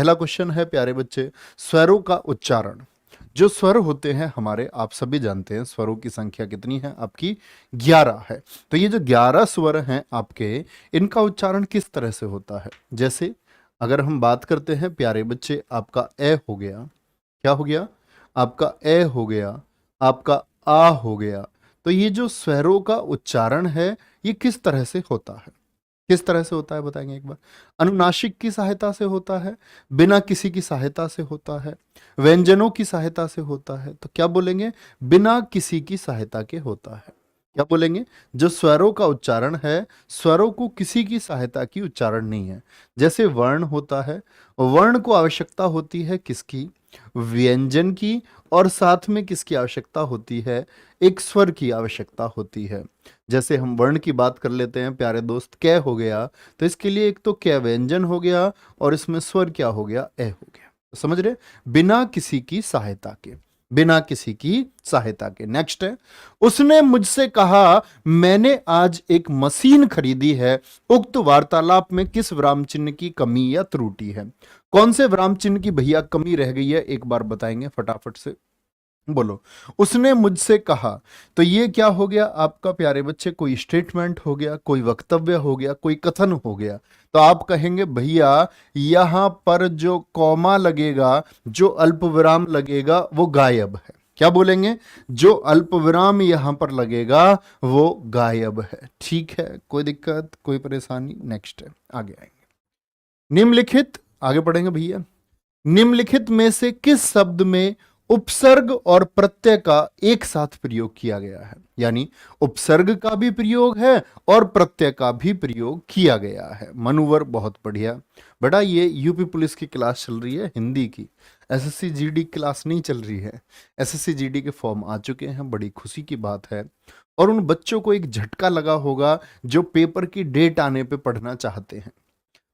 पहला क्वेश्चन है प्यारे बच्चे, स्वरों का उच्चारण। जो स्वर होते हैं हमारे, आप सभी जानते हैं स्वरों की संख्या कितनी है आपकी, 11 है। तो ये जो 11 स्वर हैं आपके, इनका उच्चारण किस तरह से होता है। जैसे अगर हम बात करते हैं प्यारे बच्चे, आपका ए हो गया, क्या हो गया, आपका ए हो गया, आपका आ हो गया। तो ये जो स्वरों का उच्चारण है, ये किस तरह से होता है, किस तरह से होता है बताएंगे एक बार। अनुनासिक की सहायता से होता है, बिना किसी की सहायता से होता है, व्यंजनों की सहायता से होता है। तो क्या बोलेंगे, बिना किसी की सहायता के होता है। क्या बोलेंगे, जो स्वरों का उच्चारण है, स्वरों को किसी की सहायता की उच्चारण नहीं है। जैसे वर्ण होता है, वर्ण को आवश्यकता होती है किसकी, व्यंजन की, और साथ में किसकी आवश्यकता होती है, एक स्वर की आवश्यकता होती है। जैसे हम वर्ण की बात कर लेते हैं प्यारे दोस्त, कै हो गया, तो इसके लिए एक तो कै व्यंजन हो गया और इसमें स्वर क्या हो गया, ए हो गया। तो समझ रहे, बिना किसी की सहायता के, बिना किसी की सहायता के। नेक्स्ट है, उसने मुझसे कहा मैंने आज एक मशीन खरीदी है, उक्त वार्तालाप में किस विराम चिन्ह की कमी या त्रुटि है। कौन से विराम चिन्ह की भैया कमी रह गई है, एक बार बताएंगे फटाफट से, बोलो। उसने मुझसे कहा, तो ये क्या हो गया आपका प्यारे बच्चे, कोई स्टेटमेंट हो गया, कोई वक्तव्य हो गया, कोई कथन हो गया। तो आप कहेंगे भैया यहां पर जो कॉमा लगेगा, जो अल्प विराम लगेगा वो गायब है। क्या बोलेंगे, जो अल्प विराम यहां पर लगेगा वो गायब है। ठीक है, कोई दिक्कत, कोई परेशानी। नेक्स्ट है, आगे आएंगे। निम्नलिखित, आगे पढ़ेंगे भैया, निम्नलिखित में से किस शब्द में उपसर्ग और प्रत्यय का एक साथ प्रयोग किया गया है। यानी उपसर्ग का भी प्रयोग है और प्रत्यय का भी प्रयोग किया गया है। मनोवर बहुत बढ़िया बेटा, ये यूपी पुलिस की क्लास चल रही है हिंदी की, एसएससी जीडी क्लास नहीं चल रही है। एसएससी जीडी के फॉर्म आ चुके हैं, बड़ी खुशी की बात है। और उन बच्चों को एक झटका लगा होगा जो पेपर की डेट आने पे पढ़ना चाहते हैं।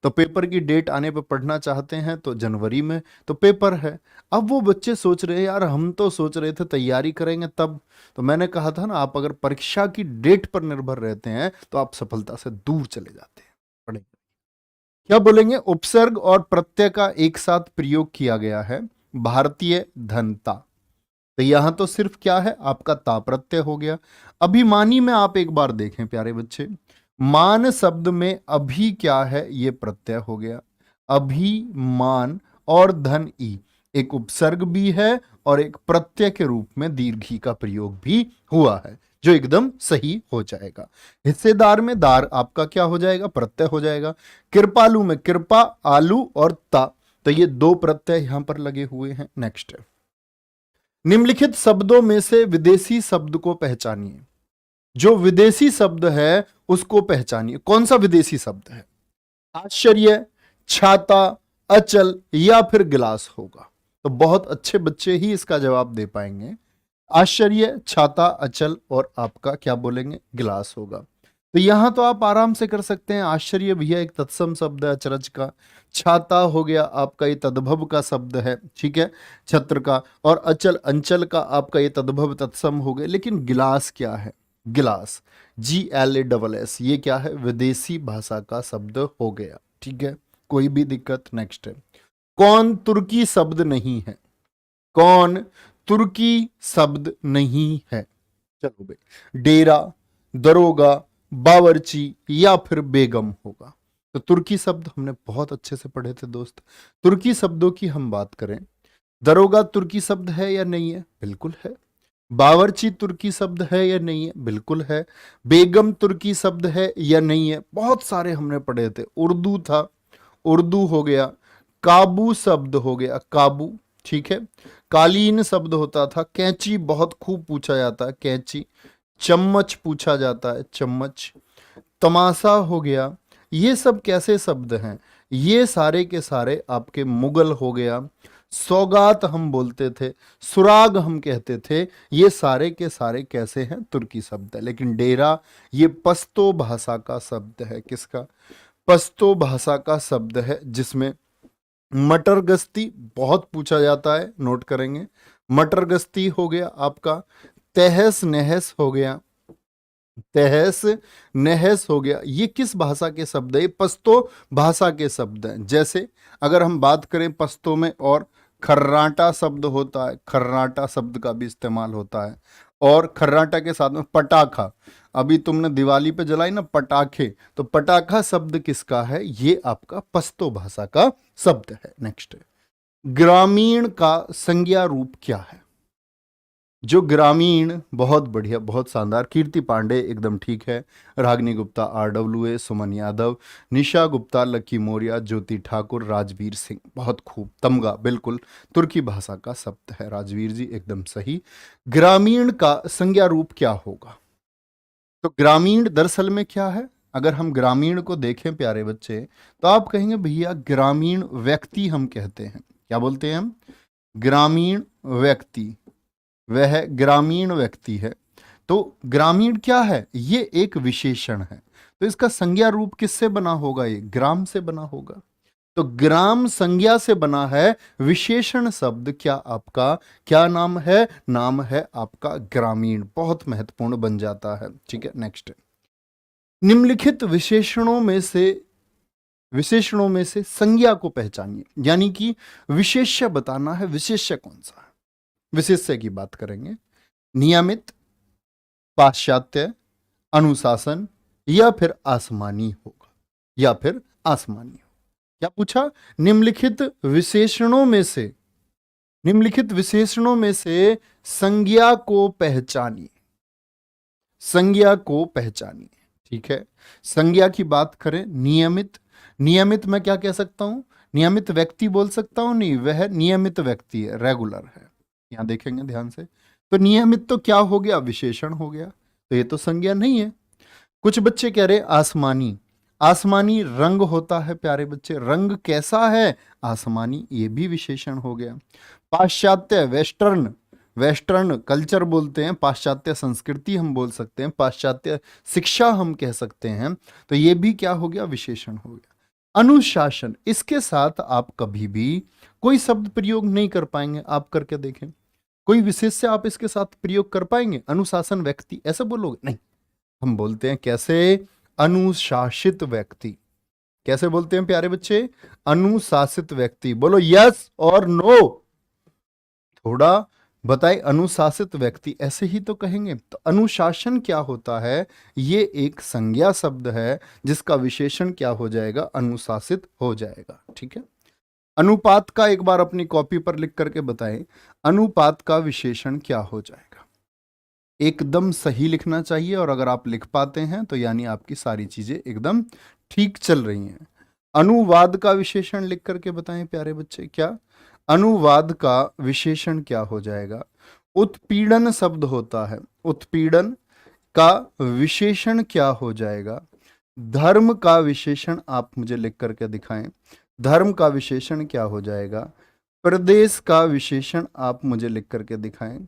तो पेपर की डेट आने पर पढ़ना चाहते हैं, तो जनवरी में तो पेपर है। अब वो बच्चे सोच रहे हैं यार हम तो सोच रहे थे तैयारी करेंगे तब। तो मैंने कहा था ना, आप अगर परीक्षा की डेट पर निर्भर रहते हैं तो आप सफलता से दूर चले जाते हैं। पढ़ेंगे, क्या बोलेंगे, उपसर्ग और प्रत्यय का एक साथ प्रयोग किया गया है, भारतीय धनता। तो यहां तो सिर्फ क्या है आपका ता प्रत्यय हो गया। अभिमानी में आप एक बार देखें प्यारे बच्चे, मान शब्द में अभी क्या है, ये प्रत्यय हो गया, अभिमान। और धन ई एक उपसर्ग भी है और एक प्रत्यय के रूप में दीर्घी का प्रयोग भी हुआ है, जो एकदम सही हो जाएगा। हिस्सेदार में दार आपका क्या हो जाएगा, प्रत्यय हो जाएगा। कृपालु में कृपा, आलू और ता, तो ये दो प्रत्यय यहां पर लगे हुए हैं। नेक्स्ट है, निम्नलिखित शब्दों में से विदेशी शब्द को पहचानिए। जो विदेशी शब्द है उसको पहचानिए। कौन सा विदेशी शब्द है, आश्चर्य, छाता, अचल या फिर गिलास होगा। तो बहुत अच्छे बच्चे ही इसका जवाब दे पाएंगे। आश्चर्य, छाता, अचल और आपका क्या बोलेंगे, गिलास होगा। तो यहां तो आप आराम से कर सकते हैं। आश्चर्य भैया एक तत्सम शब्द है अचरज का, छाता हो गया आपका ये तद्भव का शब्द है, ठीक है, छत्र का, और अचल अंचल का आपका ये तद्भव तत्सम हो गया। लेकिन गिलास क्या है, गिलास, GLASS, ये क्या है, विदेशी भाषा का शब्द हो गया। ठीक है, कोई भी दिक्कत। नेक्स्ट है, कौन तुर्की शब्द नहीं है, कौन तुर्की शब्द नहीं है। चलो भाई, डेरा, दरोगा, बावर्ची या फिर बेगम होगा। तो तुर्की शब्द हमने बहुत अच्छे से पढ़े थे दोस्त। तुर्की शब्दों की हम बात करें, दरोगा तुर्की शब्द है या नहीं है, बिल्कुल है। बावर्ची तुर्की शब्द है या नहीं है, बिल्कुल है। बेगम तुर्की शब्द है या नहीं है, बहुत सारे हमने पढ़े थे। उर्दू था, उर्दू हो गया। काबू शब्द हो गया, काबू, ठीक है। कालीन शब्द होता था, कैंची बहुत खूब पूछा जाता है, कैंची। चम्मच पूछा जाता है, चम्मच। तमाशा हो गया। ये सब कैसे शब्द हैं, ये सारे के सारे आपके मुगल हो गया। सौगात हम बोलते थे, सुराग हम कहते थे, ये सारे के सारे कैसे हैं, तुर्की शब्द है। लेकिन डेरा ये पश्तो भाषा का शब्द है, किसका, पश्तो भाषा का शब्द है, जिसमें मटर गश्ती बहुत पूछा जाता है, नोट करेंगे। मटर गश्ती हो गया आपका, तहस नहस हो गया, तहस नहस हो गया। ये किस भाषा के शब्द है? ये पश्तो भाषा के शब्द हैं। जैसे अगर हम बात करें पश्तो में, और खर्राटा शब्द होता है, खर्राटा शब्द का भी इस्तेमाल होता है। और खर्राटा के साथ में पटाखा, अभी तुमने दिवाली पे जलाई ना पटाखे, तो पटाखा शब्द किसका है? ये आपका पश्तो भाषा का शब्द है। नेक्स्ट, ग्रामीण का संज्ञा रूप क्या है? जो ग्रामीण, बहुत बढ़िया, बहुत शानदार। कीर्ति पांडे एकदम ठीक है, रागनी गुप्ता, RWA, सुमन यादव, निशा गुप्ता, लकी मौर्य, ज्योति ठाकुर, राजवीर सिंह, बहुत खूब। तमगा बिल्कुल तुर्की भाषा का शब्द है। राजवीर जी एकदम सही। ग्रामीण का संज्ञा रूप क्या होगा? तो ग्रामीण दरअसल में क्या है? अगर हम ग्रामीण को देखें प्यारे बच्चे, तो आप कहेंगे भैया ग्रामीण व्यक्ति हम कहते हैं। क्या बोलते हैं हम? ग्रामीण व्यक्ति, वह ग्रामीण व्यक्ति है। तो ग्रामीण क्या है? ये एक विशेषण है। तो इसका संज्ञा रूप किससे बना होगा? ये ग्राम से बना होगा। तो ग्राम संज्ञा से बना है, विशेषण शब्द क्या आपका क्या नाम है? नाम है आपका ग्रामीण। बहुत महत्वपूर्ण बन जाता है। ठीक है, नेक्स्ट, निम्नलिखित विशेषणों में से संज्ञा को पहचानिए। यानी कि विशेष्य बताना है। विशेष्य कौन सा है? विशेष्य की बात करेंगे। नियमित, पाश्चात्य, अनुशासन, या फिर आसमानी होगा, या फिर आसमानी होगा। क्या पूछा? निम्नलिखित विशेषणों में से संज्ञा को पहचानिए। संज्ञा को पहचानिए। ठीक है, संज्ञा की बात करें, नियमित। नियमित मैं क्या कह सकता हूं? नियमित व्यक्ति बोल सकता हूं? नहीं, वह नियमित व्यक्ति है, रेगुलर है। यहां देखेंगे ध्यान से। तो नियमित तो क्या हो गया? विशेषण हो गया। तो ये तो संज्ञा नहीं है। कुछ बच्चे कह रहे आसमानी। आसमानी रंग होता है प्यारे बच्चे, रंग कैसा है? आसमानी, ये भी विशेषण हो गया। पाश्चात्य, वेस्टर्न, वेस्टर्न कल्चर बोलते हैं, पाश्चात्य संस्कृति हम बोल सकते हैं, पाश्चात्य शिक्षा हम कह सकते हैं। तो ये भी क्या हो गया? विशेषण हो गया। अनुशासन, इसके साथ आप कभी भी कोई शब्द प्रयोग नहीं कर पाएंगे। आप करके देखें, कोई विशेष से आप इसके साथ प्रयोग कर पाएंगे? अनुशासन व्यक्ति ऐसे बोलोगे? नहीं, हम बोलते हैं कैसे? अनुशासित व्यक्ति। कैसे बोलते हैं प्यारे बच्चे? अनुशासित व्यक्ति। बोलो यस और नो, थोड़ा बताए। अनुशासित व्यक्ति ऐसे ही तो कहेंगे। तो अनुशासन क्या होता है? ये एक संज्ञा शब्द है जिसका विशेषण क्या हो जाएगा? अनुशासित हो जाएगा। ठीक है, अनुपात का एक बार अपनी कॉपी पर लिख करके बताएं, अनुपात का विशेषण क्या हो जाएगा? एकदम सही लिखना चाहिए, और अगर आप लिख पाते हैं तो यानी आपकी सारी चीजें एकदम ठीक चल रही हैं। अनुवाद का विशेषण लिख करके बताएं प्यारे बच्चे। क्या अनुवाद का विशेषण क्या हो जाएगा? उत्पीड़न शब्द होता है, उत्पीड़न का विशेषण क्या हो जाएगा? धर्म का विशेषण आप मुझे लिख करके दिखाएं। धर्म का विशेषण क्या हो जाएगा? प्रदेश का विशेषण आप मुझे लिख करके दिखाएं,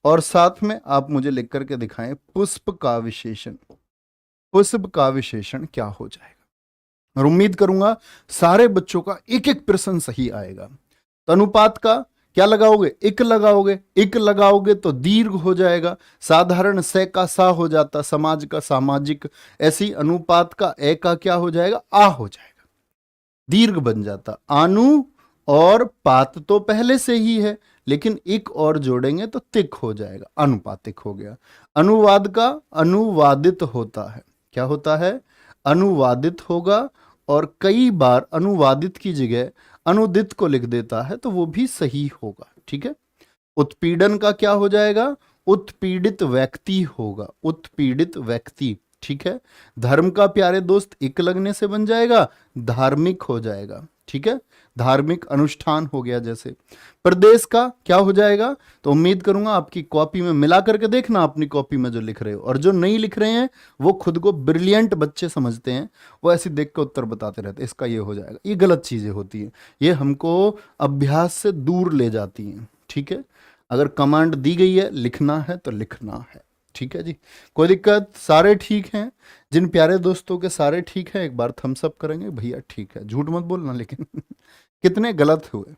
और साथ में आप मुझे लिख करके दिखाएं पुष्प का विशेषण। पुष्प का विशेषण क्या हो जाएगा? और उम्मीद करूंगा सारे बच्चों का एक एक प्रश्न सही आएगा। तो अनुपात का क्या लगाओगे? इक लगाओगे। इक लगाओगे तो दीर्घ हो जाएगा। साधारण से का सा हो जाता, समाज का सामाजिक। ऐसी अनुपात का ए का क्या हो जाएगा? आ हो जाएगा, दीर्घ बन जाता। आनु और पात तो पहले से ही है, लेकिन इक और जोड़ेंगे तो तिक हो जाएगा, अनुपातिक हो गया। अनुवाद का अनुवादित होता है। क्या होता है? अनुवादित होगा, और कई बार अनुवादित की जगह अनुदित को लिख देता है, तो वो भी सही होगा। ठीक है, उत्पीड़न का क्या हो जाएगा? उत्पीड़ित व्यक्ति होगा, उत्पीड़ित व्यक्ति। ठीक है, धर्म का प्यारे दोस्त इक लगने से बन जाएगा, धार्मिक हो जाएगा। ठीक है, धार्मिक अनुष्ठान हो गया। जैसे प्रदेश का क्या हो जाएगा? तो उम्मीद करूंगा आपकी कॉपी में मिला करके देखना, अपनी कॉपी में जो लिख रहे हो, और जो नहीं लिख रहे हैं वो खुद को ब्रिलियंट बच्चे समझते हैं, वो ऐसे देख के उत्तर बताते रहते हैं इसका ये हो जाएगा। ये गलत चीजें होती हैं, ये हमको अभ्यास से दूर ले जाती हैं। ठीक है, अगर कमांड दी गई है लिखना है तो लिखना है। ठीक है जी, कोई दिक्कत? सारे ठीक हैं? जिन प्यारे दोस्तों के सारे ठीक हैं एक बार थम्स अप करेंगे। भैया ठीक है, झूठ मत बोलना लेकिन कितने गलत हुए?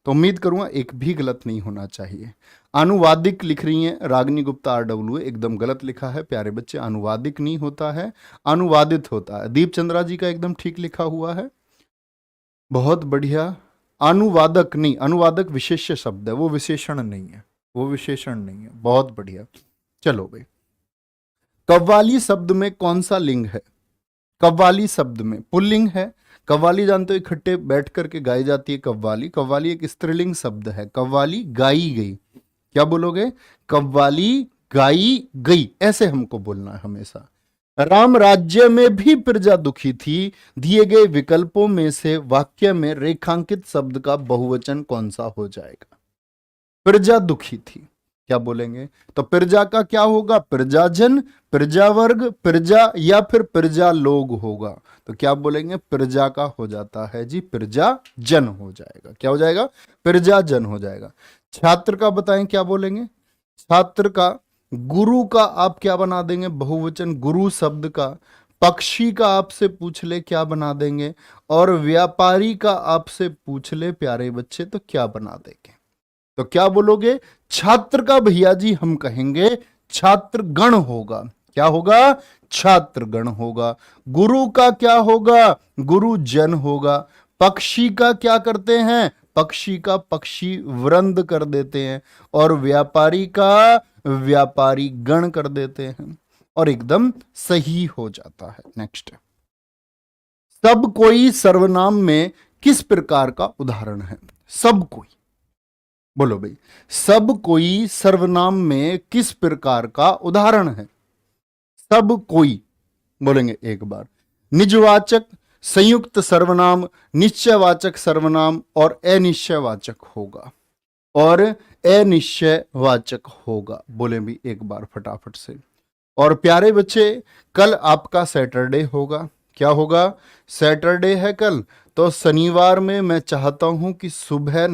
तो उम्मीद करूंगा एक भी गलत नहीं होना चाहिए। अनुवादिक लिख रही हैं रागिनी गुप्ता RW, एकदम गलत लिखा है प्यारे बच्चे, अनुवादिक नहीं होता है, अनुवादित होता है। दीप चंद्रा जी का एकदम ठीक लिखा हुआ है, बहुत बढ़िया। अनुवादक नहीं, अनुवादक विशेष्य शब्द है, वो विशेषण नहीं है, वो विशेषण नहीं है, बहुत बढ़िया। चलो भाई, कव्वाली शब्द में कौन सा लिंग है? कव्वाली शब्द में पुल्लिंग है। कव्वाली जानते हो इकट्ठे बैठ करके गाई जाती है कव्वाली। कव्वाली एक स्त्रीलिंग शब्द है, कव्वाली गाई गई। क्या बोलोगे? कव्वाली गाई गई, ऐसे हमको बोलना है हमेशा। राम राज्य में भी प्रजा दुखी थी, दिए गए विकल्पों में से वाक्य में रेखांकित शब्द का बहुवचन कौन सा हो जाएगा? प्रजा दुखी थी, क्या बोलेंगे? तो प्रजा का क्या होगा? प्रजाजन, प्रजावर्ग, प्रजा या फिर प्रजा लोग होगा। तो क्या बोलेंगे? प्रजा का हो जाता है जी, प्रजाजन हो जाएगा। क्या हो जाएगा? प्रजाजन हो जाएगा। छात्र का बताएं क्या बोलेंगे? छात्र का, गुरु का आप क्या बना देंगे? बहुवचन गुरु शब्द का। पक्षी का आपसे पूछ ले क्या बना देंगे? और व्यापारी का आपसे पूछ ले प्यारे बच्चे तो क्या बना देंगे? तो क्या बोलोगे? छात्र का भैया जी हम कहेंगे छात्रगण होगा। क्या होगा? छात्रगण होगा। गुरु का क्या होगा? गुरुजन होगा। पक्षी का क्या करते हैं? पक्षी का पक्षी वृंद कर देते हैं। और व्यापारी का व्यापारी गण कर देते हैं, और एकदम सही हो जाता है। नेक्स्ट, सब कोई सर्वनाम में किस प्रकार का उदाहरण है? सब कोई, बोलो भाई, सब कोई सर्वनाम में किस प्रकार का उदाहरण है? सब कोई बोलेंगे एक बार। निजवाचक, संयुक्त सर्वनाम, निश्चयवाचक सर्वनाम और अनिश्चयवाचक होगा, और अनिश्चयवाचक होगा। बोले भी एक बार फटाफट से। और प्यारे बच्चे, कल आपका सैटरडे होगा। क्या होगा? सैटरडे है कल। तो शनिवार में मैं चाहता हूं कि सुबह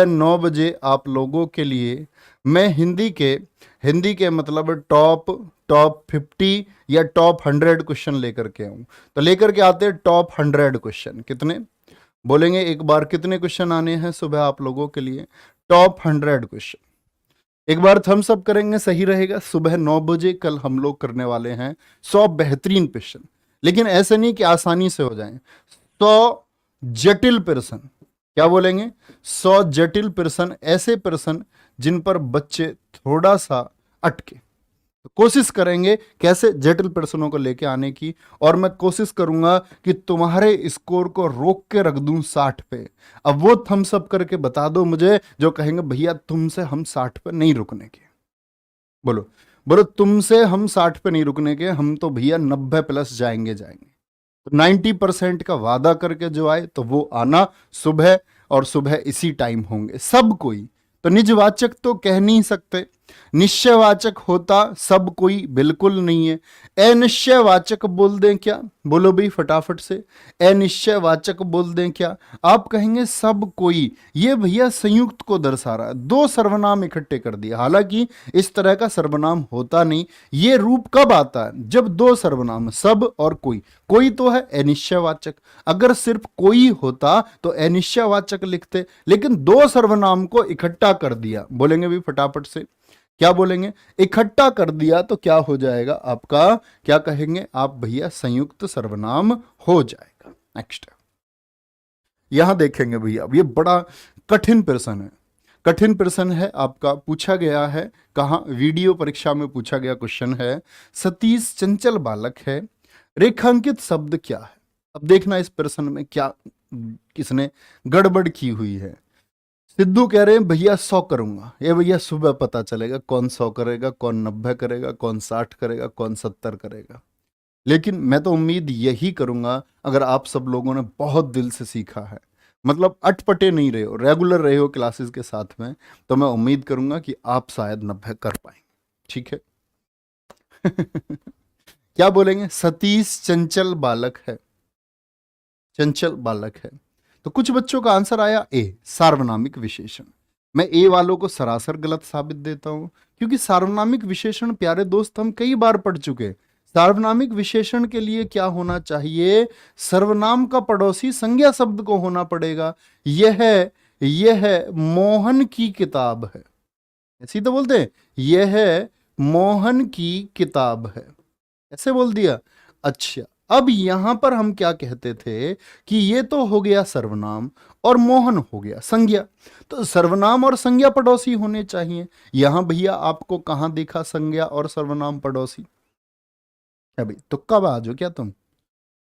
9 बजे आप लोगों के लिए मैं हिंदी के मतलब टॉप 50 या टॉप 100 क्वेश्चन लेकर के आऊं। तो लेकर के आते हैं टॉप 100 क्वेश्चन। कितने बोलेंगे एक बार? कितने क्वेश्चन आने हैं सुबह आप लोगों के लिए? Top 100 question. एक बार थम्स अप करेंगे, सही रहेगा। सुबह 9 बजे कल हम लोग करने वाले हैं 100 बेहतरीन क्वेश्चन, लेकिन ऐसे नहीं कि आसानी से हो जाए। 100 जटिल प्रश्न। क्या बोलेंगे? 100 जटिल प्रश्न, ऐसे प्रश्न जिन पर बच्चे थोड़ा सा अटके। तो कोशिश करेंगे कैसे जटिल प्रश्नों को लेके आने की, और मैं कोशिश करूंगा कि तुम्हारे स्कोर को रोक के रख दूं 60 पे। अब वो थम्स अप करके बता दो मुझे जो कहेंगे भैया तुमसे हम 60 पे नहीं रुकने के। बोलो बोलो, तुमसे हम 60 पे नहीं रुकने के, हम तो भैया 90 प्लस जाएंगे। तो 90% का वादा करके जो आए तो वो आना सुबह, और सुबह इसी टाइम होंगे सब कोई। तो निजवाचक तो कह नहीं सकते, निश्चयवाचक होता सब कोई, बिल्कुल नहीं है। अनिश्चयवाचक बोल दें क्या? बोलो भाई फटाफट से, अनिश्चयवाचक बोल दें क्या? आप कहेंगे सब कोई। ये भैया संयुक्त को दर्शा रहा है, 2 सर्वनाम इकट्ठे कर दिया। हालांकि इस तरह का सर्वनाम होता नहीं। ये रूप कब आता है? जब 2 सर्वनाम, सब और कोई। कोई तो है अनिश्चयवाचक, अगर सिर्फ कोई होता तो अनिश्चयवाचक लिखते, लेकिन 2 सर्वनाम को इकट्ठा कर दिया। बोलेंगे भी फटाफट से, क्या बोलेंगे? इकट्ठा कर दिया तो क्या हो जाएगा आपका? क्या कहेंगे आप भैया? संयुक्त सर्वनाम हो जाएगा। नेक्स्ट, यहां देखेंगे भैया, ये बड़ा कठिन प्रश्न है। कठिन प्रश्न है आपका, पूछा गया है कहां? वीडियो परीक्षा में पूछा गया क्वेश्चन है। सतीश चंचल बालक है, रेखांकित शब्द क्या है? अब देखना इस प्रश्न में क्या किसने गड़बड़ की हुई है। सिद्धू कह रहे हैं भैया 100 करूंगा। ये भैया सुबह पता चलेगा कौन 100 करेगा, कौन 90 करेगा, कौन 60 करेगा, कौन 70 करेगा। लेकिन मैं तो उम्मीद यही करूंगा, अगर आप सब लोगों ने बहुत दिल से सीखा है, मतलब अटपटे नहीं रहे हो, रेगुलर रहे हो क्लासेस के साथ में, तो मैं उम्मीद करूंगा कि आप शायद 90 कर पाएंगे। ठीक है? क्या बोलेंगे? सतीश चंचल बालक है, चंचल बालक है। तो कुछ बच्चों का आंसर आया ए, सार्वनामिक विशेषण। मैं ए वालों को सरासर गलत साबित देता हूं, क्योंकि सार्वनामिक विशेषण प्यारे दोस्त हम कई बार पढ़ चुके। सार्वनामिक विशेषण के लिए क्या होना चाहिए? सर्वनाम का पड़ोसी संज्ञा शब्द को होना पड़ेगा। यह मोहन की किताब है, ऐसी तो बोलते हैं, यह मोहन की किताब है, ऐसे बोल दिया। अच्छा, अब यहां पर हम क्या कहते थे कि ये तो हो गया सर्वनाम और मोहन हो गया संज्ञा, तो सर्वनाम और संज्ञा पड़ोसी होने चाहिए। यहां भैया आपको कहां देखा संज्ञा और सर्वनाम पड़ोसी? अभी तुक्का बाज हो क्या तुम?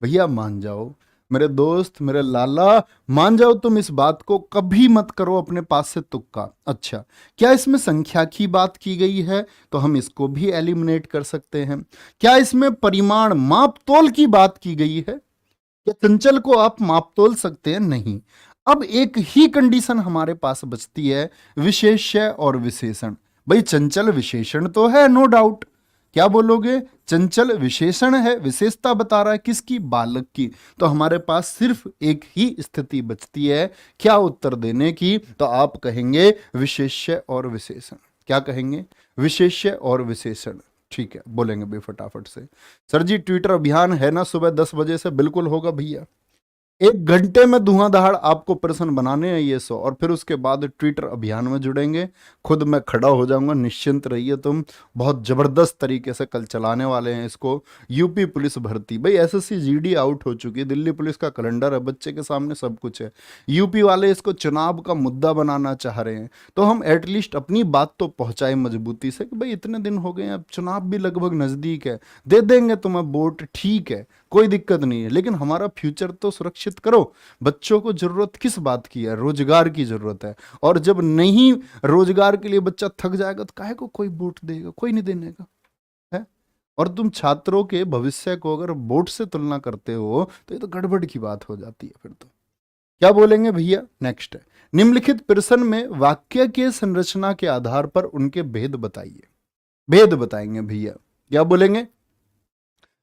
भैया मान जाओ मेरे दोस्त, मेरे लाला, मान जाओ तुम, इस बात को कभी मत करो अपने पास से तुक्का। अच्छा, क्या इसमें संख्या की बात की गई है? तो हम इसको भी एलिमिनेट कर सकते हैं। क्या इसमें परिमाण माप तोल की बात की गई है? क्या चंचल को आप माप तोल सकते हैं? नहीं। अब एक ही कंडीशन हमारे पास बचती है, विशेष्य और विशेषण। भाई चंचल विशेषण तो है, नो डाउट। क्या बोलोगे? चंचल विशेषण है, विशेषता बता रहा है किसकी? बालक की। तो हमारे पास सिर्फ एक ही स्थिति बचती है क्या उत्तर देने की? तो आप कहेंगे विशेष्य और विशेषण। क्या कहेंगे? विशेष्य और विशेषण। ठीक है, बोलेंगे भाई फटाफट से। सर जी ट्विटर अभियान है ना सुबह 10 बजे से? बिल्कुल होगा भैया, 1 घंटे में धुआंधार आपको प्रश्न बनाने हैं ये 100, और फिर उसके बाद ट्विटर अभियान में जुड़ेंगे। खुद मैं खड़ा हो जाऊंगा, निश्चिंत रहिए तुम। बहुत जबरदस्त तरीके से कल चलाने वाले हैं इसको। यूपी पुलिस भर्ती, भाई एसएससी जीडी आउट हो चुकी है, दिल्ली पुलिस का कैलेंडर है, बच्चे के सामने सब कुछ है। यूपी वाले इसको चुनाव का मुद्दा बनाना चाह रहे हैं, तो हम एटलीस्ट अपनी बात तो पहुंचाए मजबूती से कि भाई इतने दिन हो गए हैं, अब चुनाव भी लगभग नजदीक है, दे देंगे तुम्हें वोट, ठीक है, कोई दिक्कत नहीं है, लेकिन हमारा फ्यूचर तो सुरक्षित करो। बच्चों को जरूरत किस बात की है? रोजगार की जरूरत है। और जब नहीं रोजगार के लिए बच्चा थक जाएगा तो काहे को कोई वोट देगा? कोई नहीं देने का है। और तुम छात्रों के भविष्य को अगर वोट से तुलना करते हो तो ये तो गड़बड़ की बात हो जाती है फिर तो। क्या बोलेंगे भैया? नेक्स्ट है, निम्नलिखित प्रश्न में वाक्य के संरचना के आधार पर उनके भेद बताइए। भेद बताएंगे भैया, क्या बोलेंगे?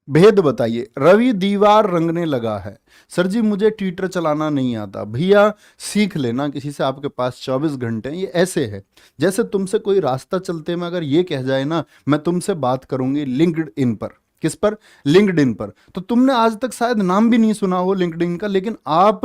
भेद बताइए। रवि दीवार रंगने लगा है। सर जी मुझे ट्विटर चलाना नहीं आता। भैया सीख लेना किसी से, आपके पास 24 घंटे हैं। ये ऐसे है जैसे तुमसे कोई रास्ता चलते में अगर ये कह जाए ना, मैं तुमसे बात करूंगी लिंक्ड इन पर। किस पर? लिंक्डइन पर। तो तुमने आज तक शायद नाम भी नहीं सुना हो लिंक्डइन का, लेकिन आप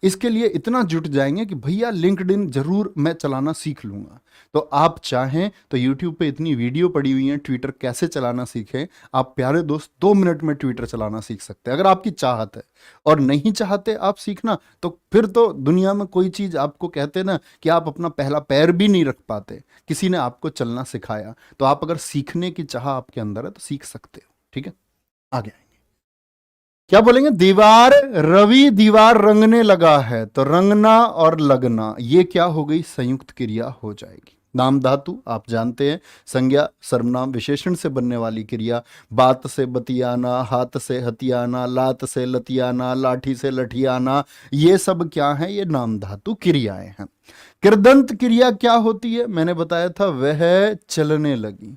इसके लिए इतना जुट जाएंगे कि भैया लिंक्डइन जरूर मैं चलाना सीख लूंगा। तो आप चाहें तो यूट्यूब पे इतनी वीडियो पड़ी हुई है ट्विटर कैसे चलाना सीखें। आप प्यारे दोस्त 2 मिनट में ट्विटर चलाना सीख सकते हैं अगर आपकी चाहत है। और नहीं चाहते आप सीखना तो फिर तो दुनिया में कोई चीज आपको कहते ना कि आप अपना पहला पैर भी नहीं रख पाते, किसी ने आपको चलना सिखाया। तो आप अगर सीखने की चाह आपके अंदर है तो सीख सकते हो। ठीक है, आगे आएंगे। क्या बोलेंगे? दीवार, रवि दीवार रंगने लगा है, तो रंगना और लगना ये क्या हो गई? संयुक्त क्रिया हो जाएगी। नाम धातु आप जानते हैं, संज्ञा सर्वनाम विशेषण से बनने वाली क्रिया। बात से बतियाना, हाथ से हथियाना, लात से लतियाना, लाठी से लठियाना, ये सब क्या है? ये नाम धातु क्रियाएं हैं। कृदंत क्रिया क्या होती है? मैंने बताया था, वह चलने लगी,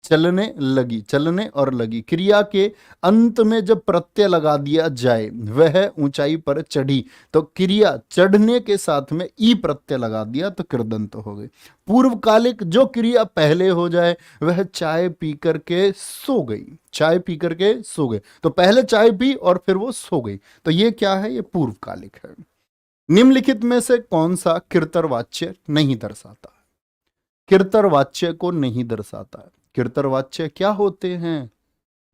चलने लगी, चलने और लगी। क्रिया के अंत में जब प्रत्यय लगा दिया जाए, वह ऊंचाई पर चढ़ी, तो क्रिया चढ़ने के साथ में ई प्रत्यय लगा दिया तो कृदंत हो गई। पूर्वकालिक जो क्रिया पहले हो जाए, वह चाय पी करके सो गई, चाय पी करके सो गए, तो पहले चाय पी और फिर वो सो गई, तो ये क्या है? ये पूर्वकालिक है। निम्नलिखित में से कौन सा किर्तरवाच्य नहीं दर्शाता? किर्तरवाच्य को नहीं दर्शाता है। किर्तरवाच्य क्या होते हैं?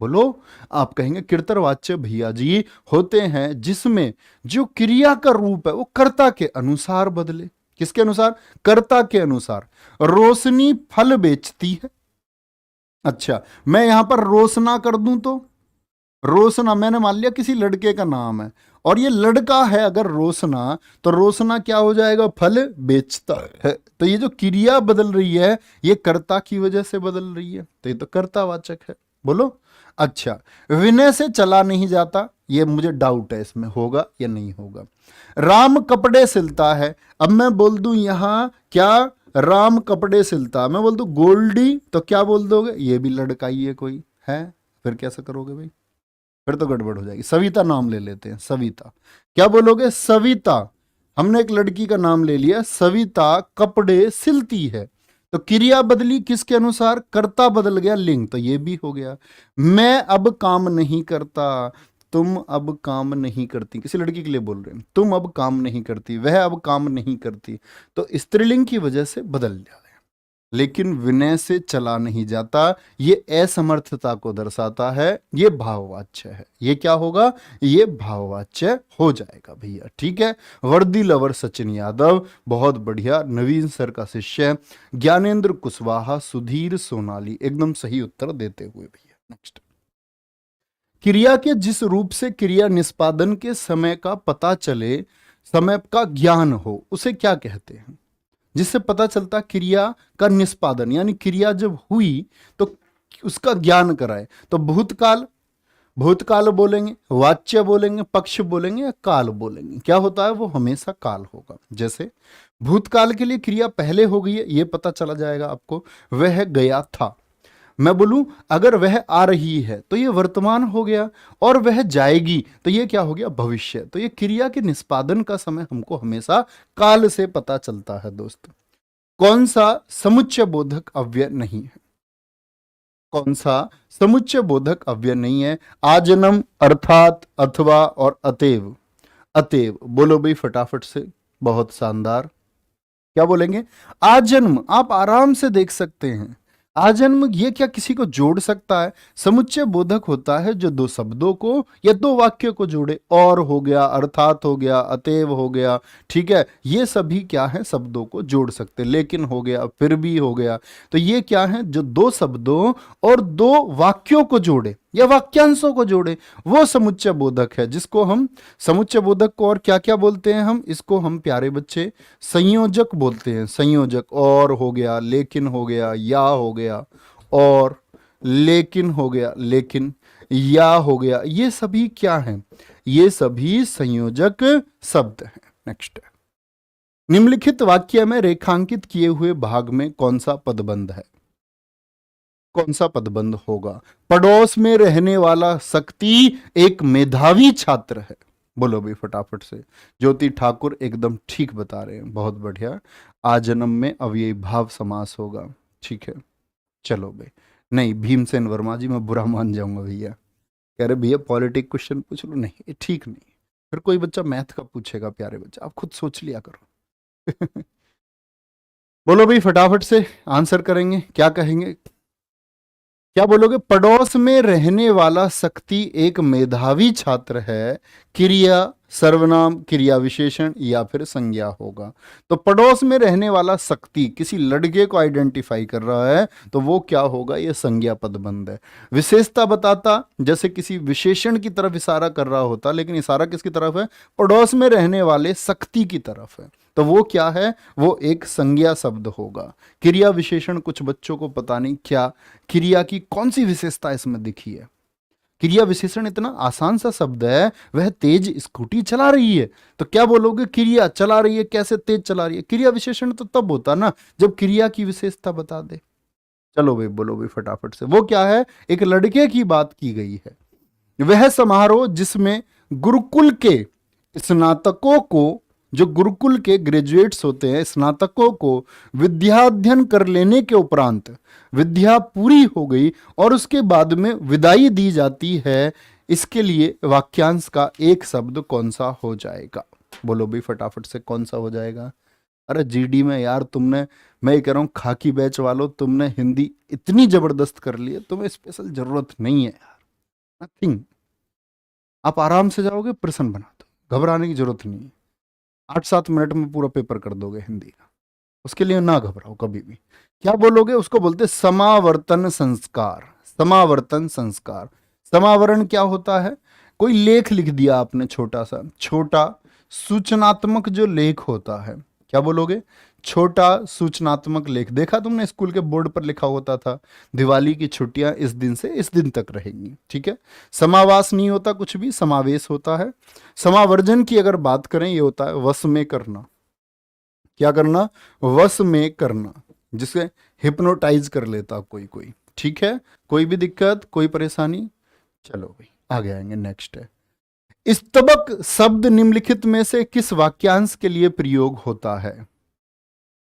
बोलो। आप कहेंगे किर्तरवाच्य भैया जी होते हैं जिसमें जो क्रिया का रूप है वो कर्ता के अनुसार बदले। किसके अनुसार? कर्ता के अनुसार। रोशनी फल बेचती है। अच्छा, मैं यहां पर रोशना कर दूं तो रोशना, मैंने मान लिया किसी लड़के का नाम है और ये लड़का है अगर रोशना, तो रोशना क्या हो जाएगा? फल बेचता है। तो ये जो क्रिया बदल रही है ये कर्ता की वजह से बदल रही है, तो ये तो कर्तावाचक है। बोलो। अच्छा, विनय से चला नहीं जाता, ये मुझे डाउट है इसमें होगा या नहीं होगा। राम कपड़े सिलता है, अब मैं बोल दूं यहां क्या? राम कपड़े सिलता, मैं बोल दूं गोल्डी, तो क्या बोल दोगे? ये भी लड़का ही है कोई है, फिर कैसे करोगे भाई? फिर तो गड़बड़ हो जाएगी। सविता नाम ले लेते हैं, सविता, क्या बोलोगे? सविता, हमने एक लड़की का नाम ले लिया, सविता कपड़े सिलती है, तो क्रिया बदली किसके अनुसार, कर्ता बदल गया, लिंग, तो ये भी हो गया। मैं अब काम नहीं करता, तुम अब काम नहीं करती, किसी लड़की के लिए बोल रहे हैं, तुम अब काम नहीं करती, वह अब काम नहीं करती, तो स्त्रीलिंग की वजह से बदल जाए। लेकिन विनय से चला नहीं जाता, ये असमर्थता को दर्शाता है, ये भाववाच्य है। ये क्या होगा, ये भाववाच्य हो जाएगा भैया, ठीक है। वर्दी लवर सचिन यादव, बहुत बढ़िया, नवीन सर का शिष्य, ज्ञानेंद्र कुशवाहा, सुधीर सोनाली, एकदम सही उत्तर देते हुए भैया। नेक्स्ट, क्रिया के जिस रूप से क्रिया निष्पादन के समय का पता चले, समय का ज्ञान हो, उसे क्या कहते हैं। जिससे पता चलता क्रिया का निष्पादन, यानी क्रिया जब हुई तो उसका ज्ञान कराए, तो भूतकाल, भूतकाल बोलेंगे, वाच्य बोलेंगे, पक्ष बोलेंगे, या काल बोलेंगे। क्या होता है, वो हमेशा काल होगा। जैसे भूतकाल के लिए क्रिया पहले हो गई है, ये पता चला जाएगा आपको, वह गया था। मैं बोलूं अगर वह आ रही है तो ये वर्तमान हो गया, और वह जाएगी तो ये क्या हो गया, भविष्य। तो ये क्रिया के निष्पादन का समय हमको हमेशा काल से पता चलता है दोस्त। कौन सा समुच्चय बोधक अव्यय नहीं है, कौन सा समुच्चय बोधक अव्यय नहीं है, आजन्म, अर्थात, अथवा और अतएव। अतएव बोलो भाई फटाफट से, बहुत शानदार। क्या बोलेंगे, आजन्म, आप आराम से देख सकते हैं, आजन्म ये क्या किसी को जोड़ सकता है। समुच्चय बोधक होता है जो दो शब्दों को या दो वाक्यों को जोड़े, और हो गया, अर्थात हो गया, अतएव हो गया, ठीक है, ये सभी क्या है, शब्दों को जोड़ सकते, लेकिन हो गया, फिर भी हो गया, तो ये क्या है, जो दो शब्दों और दो वाक्यों को जोड़े या वाक्यांशों को जोड़े, वो समुच्चय बोधक है। जिसको हम समुच्चय बोधक को और क्या क्या बोलते हैं हम, इसको हम प्यारे बच्चे संयोजक बोलते हैं, संयोजक। और हो गया, लेकिन हो गया, या हो गया, और लेकिन हो गया, लेकिन, या हो गया, ये सभी क्या हैं, ये सभी संयोजक शब्द हैं। नेक्स्ट, निम्नलिखित वाक्य में रेखांकित किए हुए भाग में कौन सा पदबंध है, कौन सा पदबंध होगा। पड़ोस में रहने वाला शक्ति एक मेधावी छात्र है, बोलो भाई फटाफट से। ज्योति ठाकुर एकदम ठीक बता रहे हैं, बहुत बढ़िया। आजन्म में अव्ययी भाव समास होगा, ठीक है। चलो भाई, नहीं भीमसेन वर्मा जी मैं बुरा मान जाऊंगा भैया, कह रहे भैया पॉलिटिक क्वेश्चन पूछ लो, नहीं ये ठीक नहीं। फिर कोई बच्चा मैथ का पूछेगा, प्यारे बच्चा आप खुद सोच लिया करो। बोलो भाई फटाफट से आंसर करेंगे, क्या कहेंगे, क्या बोलोगे। पड़ोस में रहने वाला शक्ति एक मेधावी छात्र है, क्रिया सर्वनाम, क्रिया विशेषण या फिर संज्ञा होगा। तो पड़ोस में रहने वाला शक्ति किसी लड़के को आइडेंटिफाई कर रहा है, तो वो क्या होगा, ये संज्ञा पदबंध है। विशेषता बताता, जैसे किसी विशेषण की तरफ इशारा कर रहा होता, लेकिन इशारा किसकी तरफ है, पड़ोस में रहने वाले शक्ति की तरफ है, तो वो क्या है, वो एक संज्ञा शब्द होगा। क्रिया विशेषण कुछ बच्चों को पता नहीं क्या क्रिया की कौन सी विशेषता इसमें दिखी है। क्रिया विशेषण इतना आसान सा शब्द है, वह तेज स्कूटी चला रही है, तो क्या बोलोगे, क्रिया चला रही है, कैसे तेज चला रही है। क्रिया विशेषण तो तब होता ना जब क्रिया की विशेषता बता दे। चलो भाई बोलो भाई फटाफट से, वो क्या है, एक लड़के की बात की गई है। वह समारोह जिसमें गुरुकुल के स्नातकों को, जो गुरुकुल के ग्रेजुएट्स होते हैं, स्नातकों को विद्याध्ययन कर लेने के उपरांत विद्या पूरी हो गई और उसके बाद में विदाई दी जाती है, इसके लिए वाक्यांश का एक शब्द कौन सा हो जाएगा। बोलो भाई फटाफट से, कौन सा हो जाएगा। अरे जीडी में यार तुमने, मैं ये कह रहा हूँ खाकी बैच वालों, तुमने हिंदी इतनी जबरदस्त कर ली है, तुम्हें स्पेशल जरूरत नहीं है यार, नथिंग। आप आराम से जाओगे, प्रश्न बना दो, घबराने की जरूरत नहीं है। 8-7 मिनट में पूरा पेपर कर दोगे हिंदी का, उसके लिए ना घबराओ कभी भी। क्या बोलोगे, उसको बोलते समावर्तन संस्कार। समावर्तन संस्कार, समावरण क्या होता है, कोई लेख लिख दिया आपने, छोटा सा, छोटा सूचनात्मक जो लेख होता है, क्या बोलोगे, छोटा सूचनात्मक लेख। देखा तुमने स्कूल के बोर्ड पर लिखा होता था, दिवाली की छुट्टियां इस दिन से इस दिन तक रहेंगी, ठीक है। समावास नहीं होता कुछ भी, समावेश होता है। समावर्जन की अगर बात करें, ये होता है वश में करना। क्या करना, वश में करना, जिसे हिप्नोटाइज कर लेता कोई कोई, ठीक है। कोई भी दिक्कत, कोई परेशानी, चलो भाई आगे आएंगे। नेक्स्ट है, स्तबक शब्द निम्नलिखित में से किस वाक्यांश के लिए प्रयोग होता है।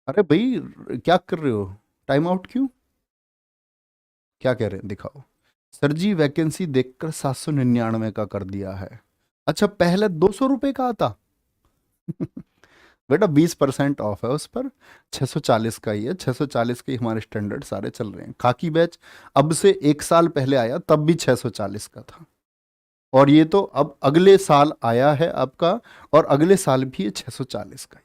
अरे भाई क्या कर रहे हो, टाइम आउट क्यों? क्या कह रहे हैं, दिखाओ। सर जी वैकेंसी देखकर 799 का कर दिया है। अच्छा, पहले 200 रुपए का आता। बेटा 20% ऑफ है उस पर, 640 का ही है। 640 के ही हमारे स्टैंडर्ड सारे चल रहे हैं। खाकी बैच अब से 1 साल पहले आया, तब भी 640 का था, और ये तो अब अगले साल आया है आपका, और अगले साल भी ये 640 का ही।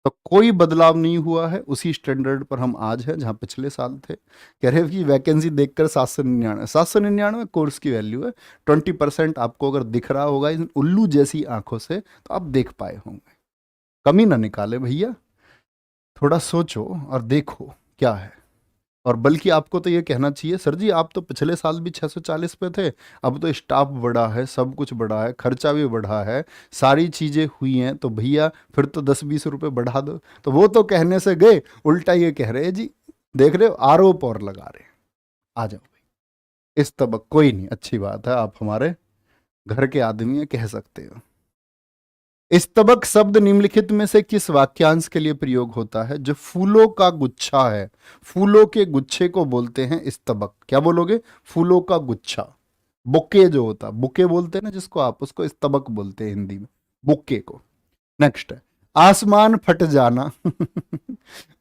तो कोई बदलाव नहीं हुआ है, उसी स्टैंडर्ड पर हम आज हैं जहां पिछले साल थे। कह रहे हैं कि वैकेंसी देखकर 799 कोर्स की वैल्यू है। 20% आपको अगर दिख रहा होगा इन उल्लू जैसी आंखों से, तो आप देख पाए होंगे। कमी ना निकाले भैया, थोड़ा सोचो और देखो क्या है। और बल्कि आपको तो ये कहना चाहिए, सर जी आप तो पिछले साल भी 640 पे थे, अब तो स्टाफ बढ़ा है, सब कुछ बढ़ा है, खर्चा भी बढ़ा है, सारी चीज़ें हुई हैं, तो भैया फिर तो 10-20 रुपए बढ़ा दो। तो वो तो कहने से गए, उल्टा ये कह रहे हैं जी, देख रहे हो, आरोप और लगा रहे हैं। आ जाओ भाई इस तबक, कोई नहीं, अच्छी बात है, आप हमारे घर के आदमी हैं, कह सकते हो। स्तबक शब्द निम्नलिखित में से किस वाक्यांश के लिए प्रयोग होता है? जो फूलों का गुच्छा है, फूलों के गुच्छे को बोलते हैं स्तबक। क्या बोलोगे? फूलों का गुच्छा। बुके जो होता, बुके बोलते हैं ना जिसको आप, उसको स्तबक बोलते हैं हिंदी में, बुके को। नेक्स्ट है आसमान फट जाना।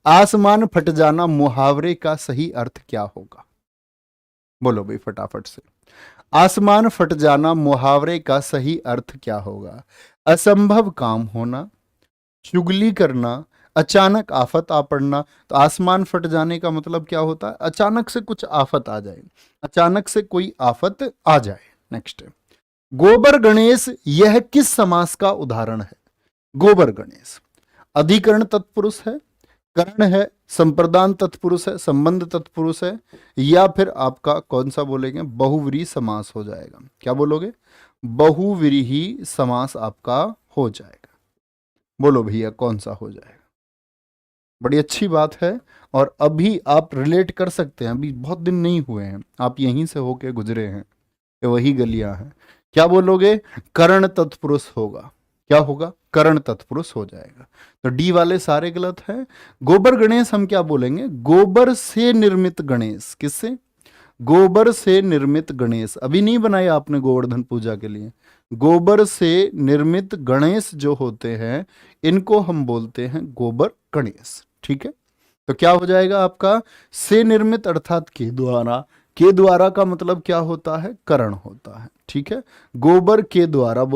आसमान फट जाना मुहावरे का सही अर्थ क्या होगा? बोलो भाई फटाफट से। आसमान फट जाना मुहावरे का सही अर्थ क्या होगा? असंभव काम होना, चुगली करना, अचानक आफत आ पड़ना। तो आसमान फट जाने का मतलब क्या होता है? अचानक से कुछ आफत आ जाए, अचानक से कोई आफत आ जाए। नेक्स्ट है गोबर गणेश, यह किस समास का उदाहरण है? गोबर गणेश अधिकरण तत्पुरुष है, कर्ण है, संप्रदान तत्पुरुष है, संबंध तत्पुरुष है, या फिर आपका कौन सा बोलेंगे? बहुव्रीहि समास हो जाएगा। क्या बोलोगे? बहुव्रीहि समास आपका हो जाएगा। बोलो भैया कौन सा हो जाएगा? बड़ी अच्छी बात है, और अभी आप रिलेट कर सकते हैं, अभी बहुत दिन नहीं हुए हैं, आप यहीं से होके गुजरे हैं, ये वही गलियां हैं। क्या बोलोगे? कर्ण तत्पुरुष होगा। क्या होगा? कर्ण तत्पुरुष हो जाएगा। तो डी वाले सारे गलत हैं। गोबर गणेश हम क्या बोलेंगे? गोबर से निर्मित गणेश। किससे? गोबर से निर्मित गणेश। अभी नहीं बनाया आपने गोवर्धन पूजा के लिए। गोबर से निर्मित गणेश जो होते हैं, इनको हम बोलते हैं गोबर गणेश। ठीक है, तो क्या हो जाएगा आपका? से निर्मित अर्थात के द्वारा। के द्वारा का मतलब क्या होता है? करण होता है। ठीक है, गोबर के द्वारा बोल